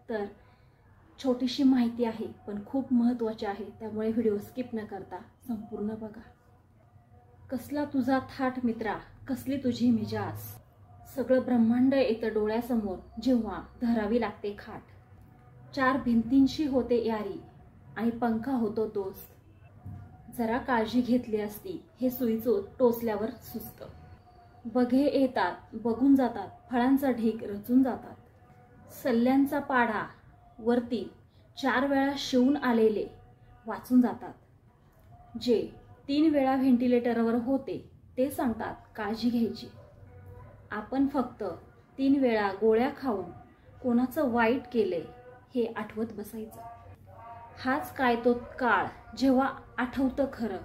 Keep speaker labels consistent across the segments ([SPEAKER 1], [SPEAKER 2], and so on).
[SPEAKER 1] तर छोटीशी माहिती आहे पण खूप महत्त्वाची आहे, त्यामुळे व्हिडिओ स्किप न करता संपूर्ण बघा। कसला तुझा थाट मित्रा, कसली तुझी मिजाज, सगळं ब्रह्मांड येतं डोळ्यासमोर जेव्हा धरावी लागते खाट। चार भिंतींशी होते यारी आणि पंखा होतो दोस्त, जरा काळजी घेतली असती हे सुईचो टोचल्यावर सुस्त। बघे येतात बघून जातात, फळांचा ढीग रचून जातात, सल्ल्यांचा पाढा वरती 4 वेळा शिवून आलेले वाचून जातात। जे 3 वेळा व्हेंटिलेटरवर होते ते सांगतात काळजी घ्यायची। आपण फक्त 3 वेळा गोळ्या खाऊन कोणाचं वाईट केले हे आठवत बसायचं। हाच काय तो काळ जेव्हा आठवतं खरं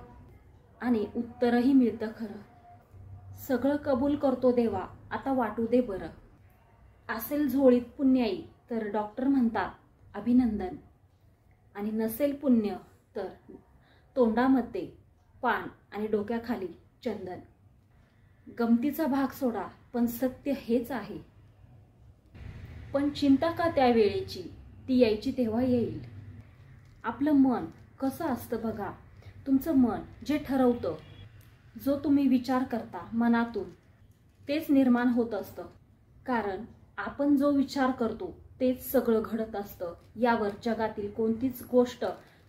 [SPEAKER 1] आणि उत्तरही मिळतं खरं। सगळं कबूल करतो देवा, आता वाटू दे बरं। असेल झोळीत पुण्याई तर डॉक्टर म्हणतात अभिनंदन, आणि नसेल पुण्य तर तोंडामध्ये पान आणि डोक्याखाली चंदन। गमतीचा भाग सोडा पण सत्य हेच आहे, पण चिंता का त्या वेळेची, ती यायची तेव्हा येईल। आपलं मन कसं असतं बघा, तुमचं मन जे ठरवतं, जो तुम्ही विचार करता मनातून तेच निर्माण होत असतं। कारण आपण जो विचार करतो तेच सगळं घडत असतं, यावर जगातील कोणतीच गोष्ट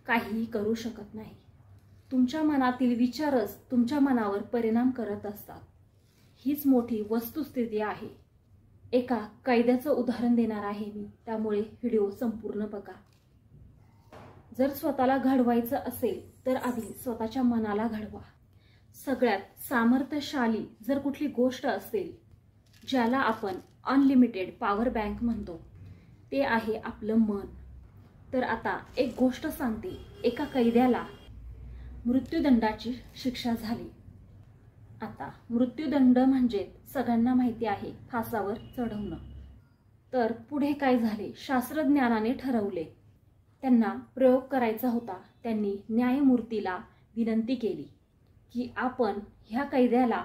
[SPEAKER 1] काहीही करू शकत नाही। तुमच्या मनातील विचारच तुमच्या मनावर परिणाम करत असतात, हीच मोठी वस्तुस्थिती आहे। एका कैद्याचं उदाहरण देणार आहे मी, त्यामुळे व्हिडिओ संपूर्ण बघा। जर स्वतःला घडवायचं असेल तर आधी स्वतःच्या मनाला घडवा। सगळ्यात सामर्थ्यशाली जर कुठली गोष्ट असेल, ज्याला आपण अनलिमिटेड पॉवर बँक म्हणतो, ते आहे आपलं मन। तर आता एक गोष्ट सांगते, एका कैद्याला मृत्यूदंडाची शिक्षा झाली। आता मृत्यूदंड म्हणजे सगळ्यांना माहिती आहे, फासावर चढवणं। तर पुढे काय झाले, शास्त्रज्ञानाने ठरवले त्यांना प्रयोग करायचा होता। त्यांनी न्यायमूर्तीला विनंती केली की आपण ह्या कैद्याला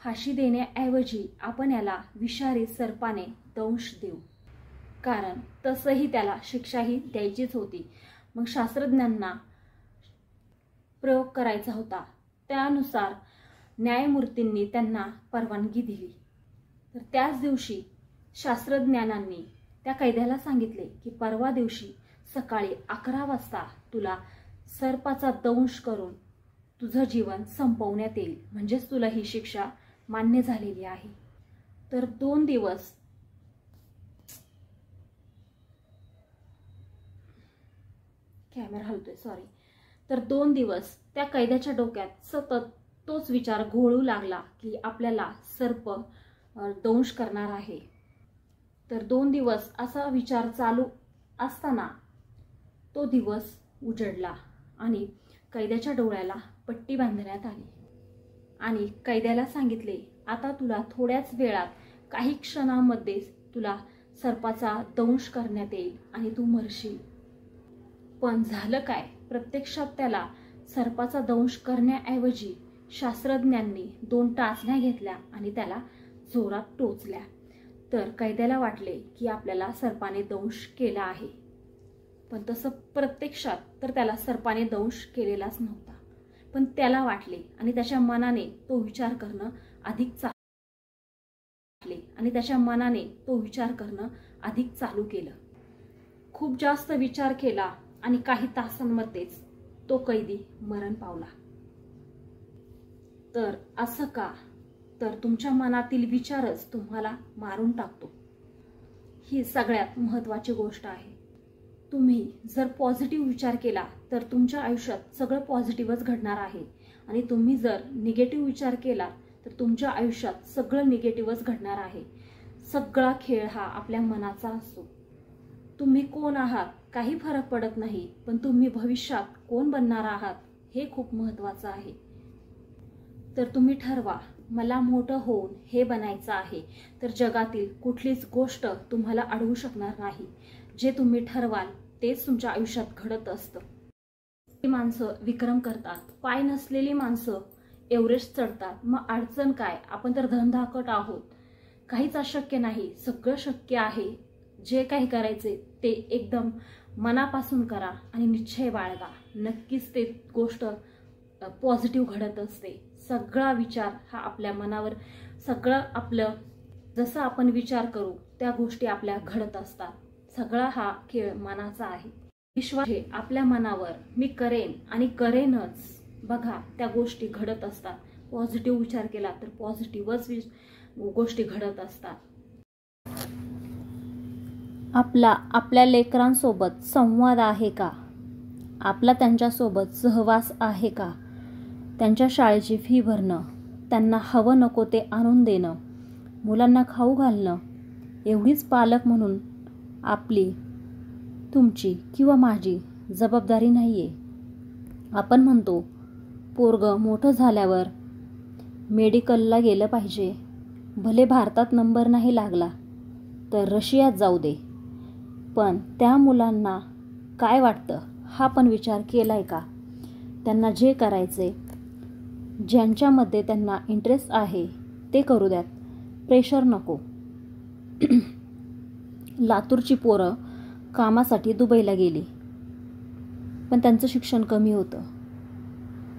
[SPEAKER 1] फाशी देण्याऐवजी आपण याला विषारी सर्पाने दंश देऊ, कारण तसंही त्याला शिक्षाही द्यायचीच होती। मग शास्त्रज्ञांना प्रयोग करायचा होता, त्यानुसार न्यायमूर्तींनी त्यांना परवानगी दिली। तर त्याच दिवशी शास्त्रज्ञांनी त्या कैद्याला सांगितले की परवा दिवशी सकाळी 11 वाजता तुला सर्पाचा दंश करून तुझं जीवन संपवण्यात येईल, म्हणजेच तुला ही शिक्षा मान्य झालेली आहे। तर 2 दिवस कॅमेरा हलतोय सॉरी। तर 2 दिवस त्या कैद्याच्या डोक्यात सतत तोच विचार घोळू लागला की आपल्याला सर्प दंश करणार आहे। तर 2 दिवस असा विचार चालू असताना तो दिवस उजडला आणि कैद्याच्या डोळ्याला पट्टी बांधण्यात आली आणि कैद्याला सांगितले आता तुला थोड्याच वेळात, काही क्षणांमध्ये तुला सर्पाचा दंश करण्यात येईल आणि तू मरशील। पण झालं काय, प्रत्यक्षात त्याला सर्पाचा दंश करण्याऐवजी शास्त्रज्ञांनी 2 टाचण्या घेतल्या आणि त्याला जोरात टोचल्या। तर कैद्याला वाटले की आपल्याला सर्पाने दंश केला आहे, पण तसं प्रत्यक्षात तर त्याला सर्पाने दंश केलेलाच नव्हता, पण त्याला वाटले आणि त्याच्या मनाने तो विचार करणं अधिक चालू केलं। खूप जास्त विचार केला आणि काही तासांमध्येच तो कैदी मरण पावला। तर असं का, तर तुमच्या मनातील विचारच तुम्हाला मारून टाकतो, ही सगळ्यात महत्त्वाची गोष्ट आहे। तुम्ही जर पॉझिटिव्ह विचार केला तर तुमच्या आयुष्यात सगळं पॉझिटिव्हच घडणार आहे, आणि तुम्ही जर निगेटिव्ह विचार केला तर तुमच्या आयुष्यात सगळं निगेटिव्हच घडणार आहे। सगळा खेळ हा आपल्या मनाचा असतो। तुम्ही कोण आहात काही फरक पडत नाही, पण तुम्ही भविष्यात कोण बनणार आहात हे खूप महत्त्वाचं आहे। तर तुम्ही ठरवा, मला मोठं होऊन हे बनायचं आहे, तर जगातील कुठलीच गोष्ट तुम्हाला अडवू शकणार नाही। जे तुम्ही ठरवाल तेच तुमच्या आयुष्यात घडत असतं। माणसं विक्रम करतात, पाय नसलेली माणसं एव्हरेस्ट चढतात, मग अडचण काय, आपण तर धनधाकट आहोत। काहीच अशक्य नाही, सगळं शक्य आहे जे काही करायचे ते एकदम मनापासून करा आणि निश्चय बाळगा. नक्कीच ते गोष्ट पॉझिटिव्ह घडत असते. सगळा विचार हा आपल्या मनावर, सगळं आपलं जसं आपण विचार करू त्या गोष्टी आपल्या घडत असतात. सगळा हा खेळ मनाचा आहे. विश्वास हे आपल्या मनावर मी करेन आणि करेनच. बघा त्या गोष्टी घडत असतात. पॉझिटिव्ह विचार केला तर पॉझिटिव्हच गोष्टी घडत असतात. आपल्या लेकरांसोबत संवाद आहे का? आपला त्यांच्यासोबत सहवास आहे का? त्यांच्या शाळेची फी भरणं, त्यांना हवं नको ते आणून देणं, मुलांना खाऊ घालणं एवढीच पालक म्हणून आपली, तुमची किंवा माझी जबाबदारी नाहीये. आपण म्हणतो पोरगं मोठं झाल्यावर मेडिकलला गेलं पाहिजे, भले भारतात नंबर नाही लागला तर रशियात जाऊ दे. पण त्या मुलांना काय वाटतं हा पण विचार केलाय का? त्यांना जे करायचे, ज्यांच्यामध्ये त्यांना इंटरेस्ट आहे ते करू द्यात, प्रेशर नको. लातूरची पोरं कामासाठी दुबईला गेली, पण त्यांचं शिक्षण कमी होतं.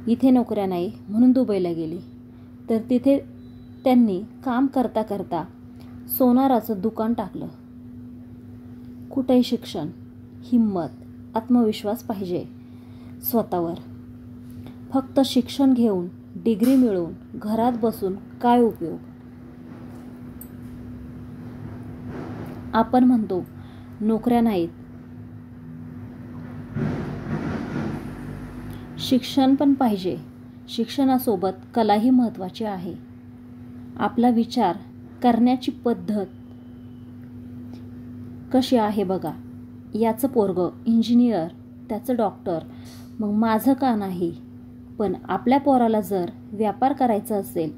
[SPEAKER 1] इथे नोकऱ्या नाही म्हणून दुबईला गेली. तर तिथे त्यांनी काम करता करता सोनाराचं दुकान टाकलं. कुठेही शिक्षण, हिम्मत, आत्मविश्वास पाहिजे स्वतःवर. फक्त शिक्षण घेऊन, डिग्री मिळवून घरात बसून काय उपयोग? आपण म्हणतो नोकऱ्या नाहीत, शिक्षण पण पाहिजे. शिक्षणासोबत कलाही महत्त्वाची आहे. आपला विचार करण्याची पद्धत कशी आहे बघा. याचं पोरगं इंजिनियर, त्याचं डॉक्टर, मग माझं का नाही? पण आपल्या पोराला जर व्यापार करायचा असेल,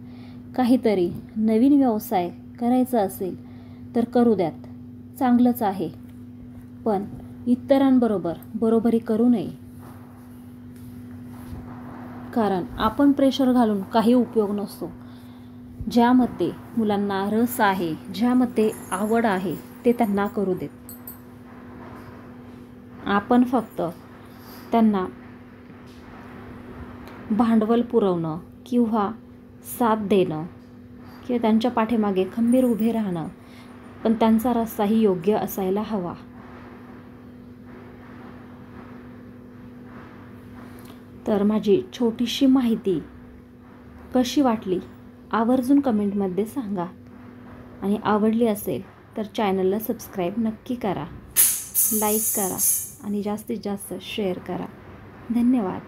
[SPEAKER 1] काहीतरी नवीन व्यवसाय करायचा असेल तर करू द्यात, चांगलंच आहे. पण इतरांबरोबर बरोबरी करू नये. कारण आपण प्रेशर घालून काही उपयोग नसतो. ज्यामध्ये मुलांना रस आहे, ज्यामध्ये आवड आहे ते त्यांना करू देत. आपण फक्त त्यांना भांडवल पुरवणं किंवा साथ देणं किंवा त्यांच्या पाठीमागे खंबीर उभे राहणं, पण त्यांचा रस्ताही योग्य असायला हवा. तर माझी छोटीशी माहिती कशी वाटली आवर्जून कमेंटमध्ये सांगा. आणि आवडली असेल तर चॅनलला सबस्क्राईब नक्की करा, लाईक करा आणि जास्तीत जास्त शेअर करा. धन्यवाद.